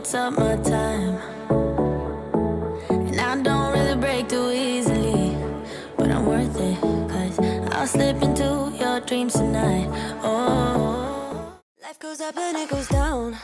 limits up my time, and I don't really break too easily, but I'm worth it, 'cause I'll slip into your dreams tonight. Oh, life goes up and it goes down.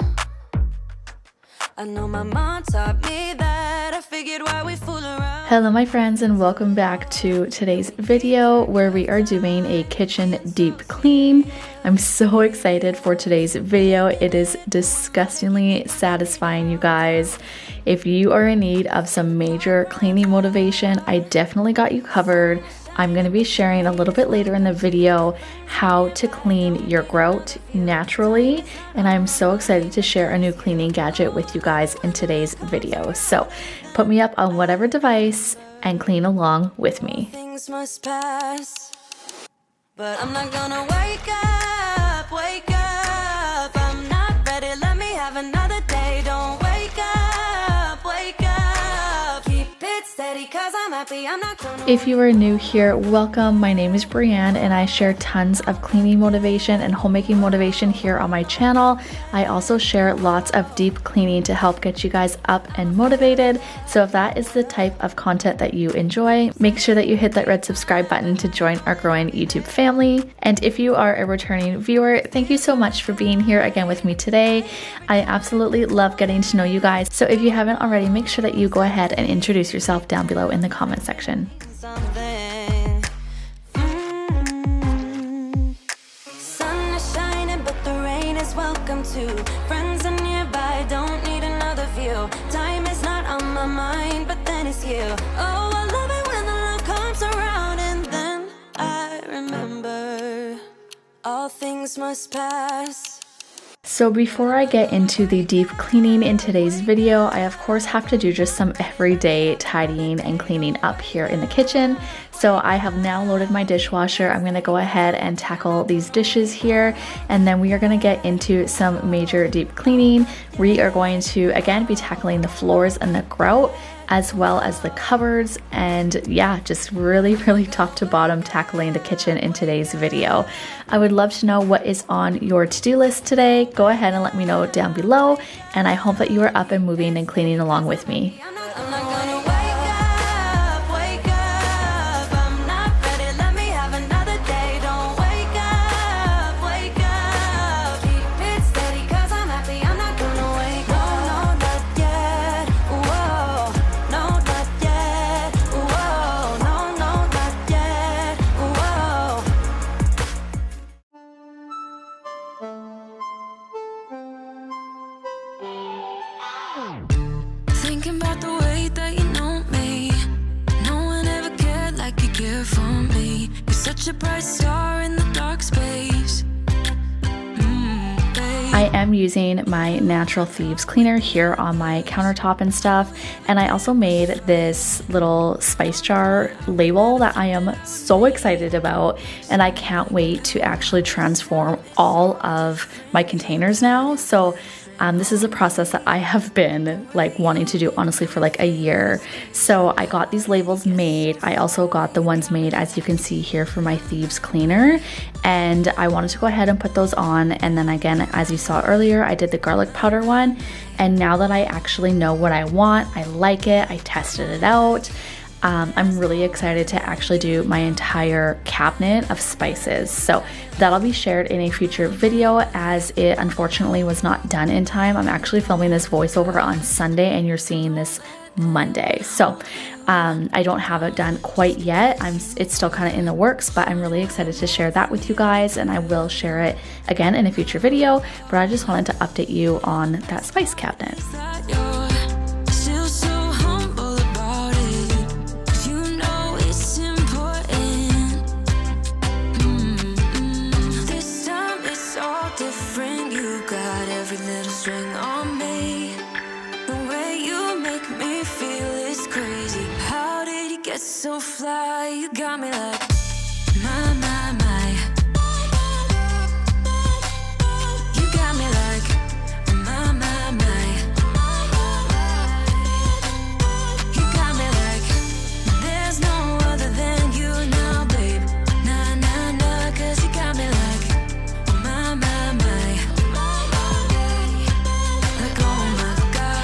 I know my mom taught me that. I figured why we fool around. Hello my friends, and welcome back to today's video where we are doing a kitchen deep clean. I'm so excited for today's video. It is disgustingly satisfying, you guys. If you are in need of some major cleaning motivation, I definitely got you covered. I'm going to be sharing a little bit later in the video how to clean your grout naturally, and I'm so excited to share a new cleaning gadget with you guys in today's video. So put me up on whatever device and clean along with me. Things must pass, but I'm not gonna wake up, wake up. I'm not ready, let me have another day. Don't wake up, wake up. Keep it steady, 'cause I'm happy, I'm not gonna. If you are new here, welcome. My name is Brianne and I share tons of cleaning motivation and homemaking motivation here on my channel. I also share lots of deep cleaning to help get you guys up and motivated. So if that is the type of content that you enjoy, make sure that you hit that red subscribe button to join our growing YouTube family. And if you are a returning viewer, thank you so much for being here again with me today. I absolutely love getting to know you guys. So if you haven't already, make sure that you go ahead and introduce yourself down below in the comment section. Something. Sun is shining, but the rain is welcome too. Friends are nearby, don't need another view. Time is not on my mind, but then it's you. Oh, I love it when the love comes around, and then I remember all things must pass. So before I get into the deep cleaning in today's video, I of course have to do just some everyday tidying and cleaning up here in the kitchen. So I have now loaded my dishwasher. I'm gonna go ahead and tackle these dishes here, and then we are gonna get into some major deep cleaning. We are going to again be tackling the floors and the grout, as well as the cupboards, and yeah, just really top to bottom tackling the kitchen in today's video. I would love to know what is on your to-do list today. Go ahead and let me know down below, and I hope that you are up and moving and cleaning along with me. I'm not gonna wake up, I'm not ready, let me have another day. Don't wake up, keep it steady, 'cause I'm happy, I'm not gonna wake up. No, not yet, whoa, no, not yet, whoa, no, not yet, whoa. Thinking about the way that you know me. No one ever cared like you care for me. You're such a bright star in the dark space. I am using my Natural Thieves cleaner here on my countertop and stuff, and I also made this little spice jar label that I am so excited about, and I can't wait to actually transform all of my containers now. So this is a process that I have been like wanting to do honestly for like a year. So I got these labels made. I also got the ones made, as you can see here, for my Thieves cleaner, and I wanted to go ahead and put those on. And then again, as you saw earlier, I did the garlic powder one, and now that I actually know what I want, I like it, I tested it out, I'm really excited to actually do my entire cabinet of spices. So that'll be shared in a future video, as it unfortunately was not done in time. I'm actually filming this voiceover on Sunday and you're seeing this Monday. So I don't have it done quite yet. It's still kind of in the works, but I'm really excited to share that with you guys, and I will share it again in a future video. But I just wanted to update you on that spice cabinet. So fly, you got me like my. You got me like my. You got me like there's no other than you now, babe. Nah, 'cause you got me like my. Like oh my God.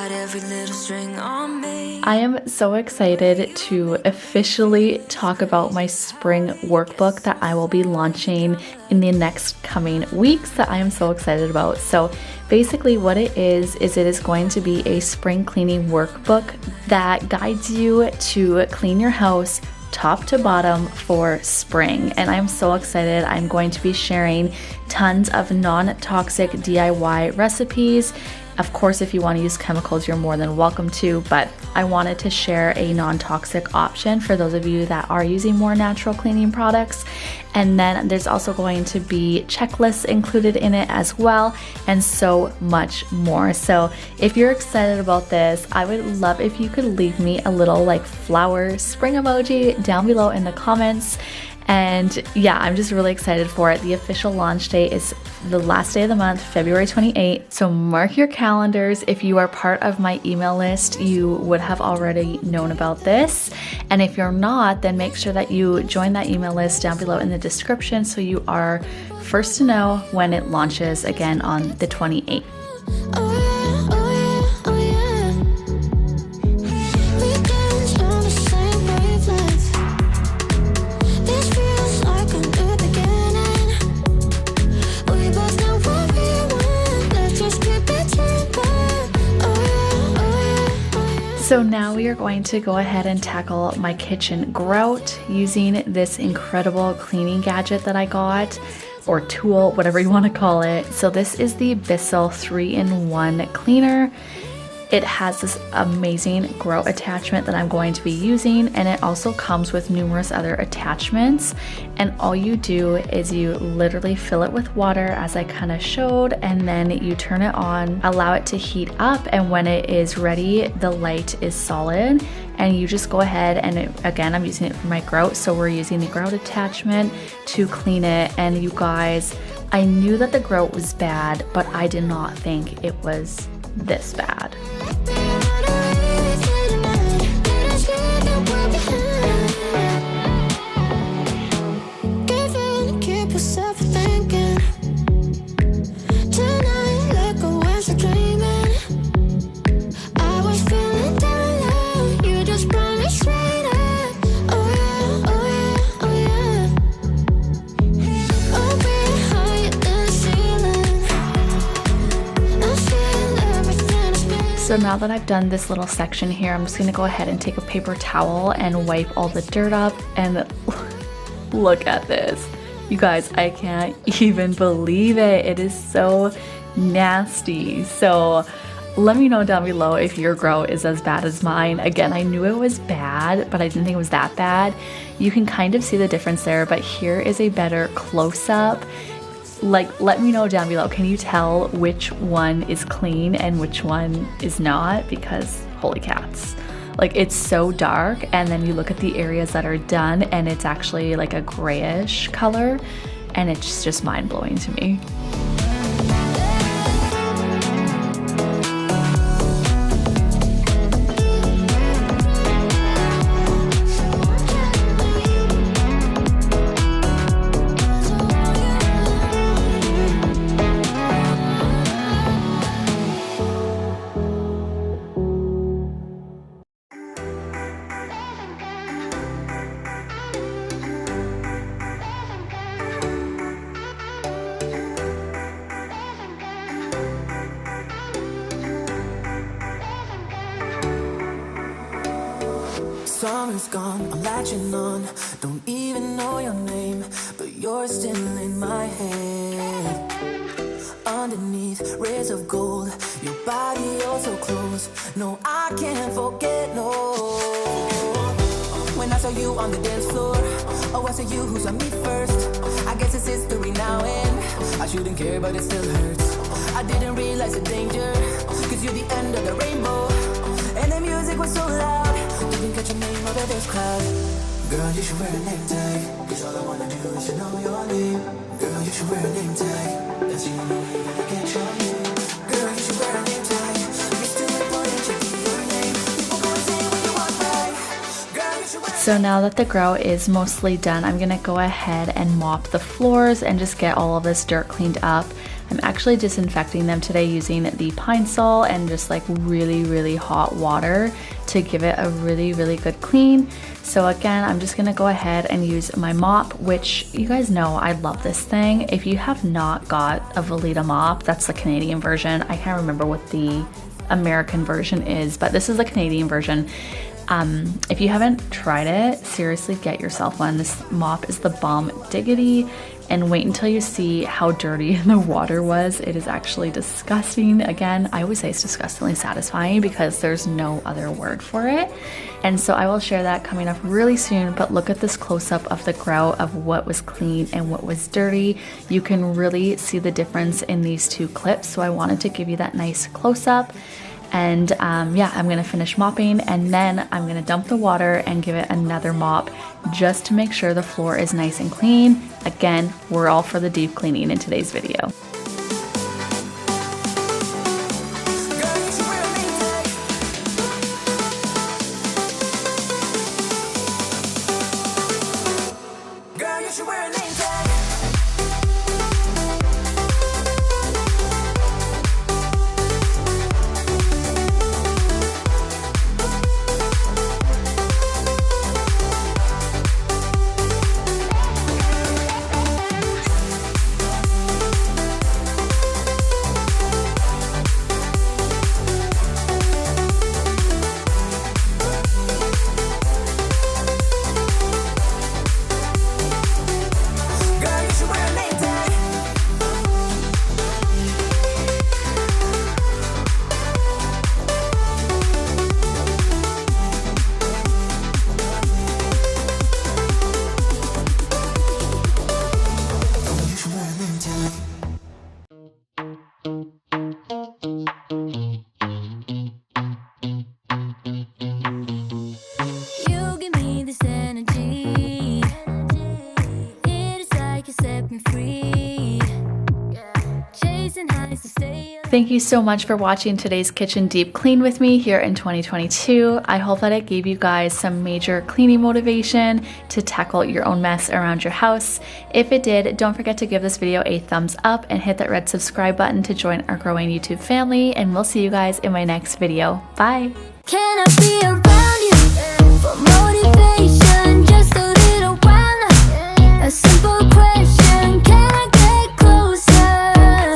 got every little string on me. I am so excited to officially talk about my spring workbook that I will be launching in the next coming weeks that I am so excited about. So basically what it is it is going to be a spring cleaning workbook that guides you to clean your house top to bottom for spring, and I'm so excited. I'm going to be sharing tons of non-toxic DIY recipes. Of course, if you want to use chemicals, you're more than welcome to, but I wanted to share a non-toxic option for those of you that are using more natural cleaning products. And then there's also going to be checklists included in it as well, and so much more. So if you're excited about this, I would love if you could leave me a little like flower spring emoji down below in the comments. And yeah, I'm just really excited for it. The official launch date is the last day of the month, February 28th. So mark your calendars. If you are part of my email list, you would have already known about this. And if you're not, then make sure that you join that email list down below in the description so you are first to know when it launches again on the 28th. So now we are going to go ahead and tackle my kitchen grout using this incredible cleaning gadget that I got, or tool, whatever you want to call it. So this is the Bissell 3-in-1 cleaner. It has this amazing grout attachment that I'm going to be using, and it also comes with numerous other attachments. And all you do is you literally fill it with water as I kind of showed, and then you turn it on, allow it to heat up, and when it is ready, the light is solid, and you just go ahead and again, I'm using it for my grout, so we're using the grout attachment to clean it. And you guys, I knew that the grout was bad, but I did not think it was this bad. So now that I've done this little section here, I'm just gonna go ahead and take a paper towel and wipe all the dirt up. And look at this. You guys, I can't even believe it. It is so nasty. So let me know down below if your grout is as bad as mine. Again, I knew it was bad, but I didn't think it was that bad. You can kind of see the difference there, but here is a better close-up. Like, let me know down below, can you tell which one is clean and which one is not? Because holy cats, like, it's so dark, and then you look at the areas that are done and it's actually like a grayish color, and it's just mind-blowing to me. Summer's gone, I'm latching on. Don't even know your name, but you're still in my head. Underneath rays of gold, your body oh so close. No, I can't forget, no. When I saw you on the dance floor, oh, I saw you who saw me first. I guess it's history now, and I shouldn't care, but it still hurts. I didn't realize the danger, cause you're the end of the rainbow. And the music was so loud, didn't catch your name over this cloud. Girl, you should wear a name tag, cause all I wanna do is to know your name. Girl, you should wear a name tag, that's the only way that I get your name. Girl, you should wear a name tag, it's too important to be your name. People gonna say what you want, right? Girl, you should wear a name tag. So So now that the grout is mostly done, I'm gonna go ahead and mop the floors and just get all of this dirt cleaned up. I'm actually disinfecting them today using the Pine Sol and just like really hot water to give it a really good clean. So again, I'm just gonna go ahead and use my mop, which you guys know I love this thing. If you have not got a Veleda mop, that's the Canadian version. I can't remember what the American version is, but this is the Canadian version. If you haven't tried it, seriously get yourself one. This mop is the bomb diggity, and wait until you see how dirty the water was. It is actually disgusting. Again, I always say it's disgustingly satisfying because there's no other word for it. And so I will share that coming up really soon, but look at this close-up of the grout of what was clean and what was dirty. You can really see the difference in these two clips, so I wanted to give you that nice close-up. And yeah, I'm gonna finish mopping and then I'm gonna dump the water and give it another mop just to make sure the floor is nice and clean. Again, we're all for the deep cleaning in today's video. Thank you so much for watching today's kitchen deep clean with me here in 2022. I hope that it gave you guys some major cleaning motivation to tackle your own mess around your house. If it did, don't forget to give this video a thumbs up and hit that red subscribe button to join our growing YouTube family, and we'll see you guys in my next video. Bye! Can I be around you for motivation? Just a little while now. A simple question.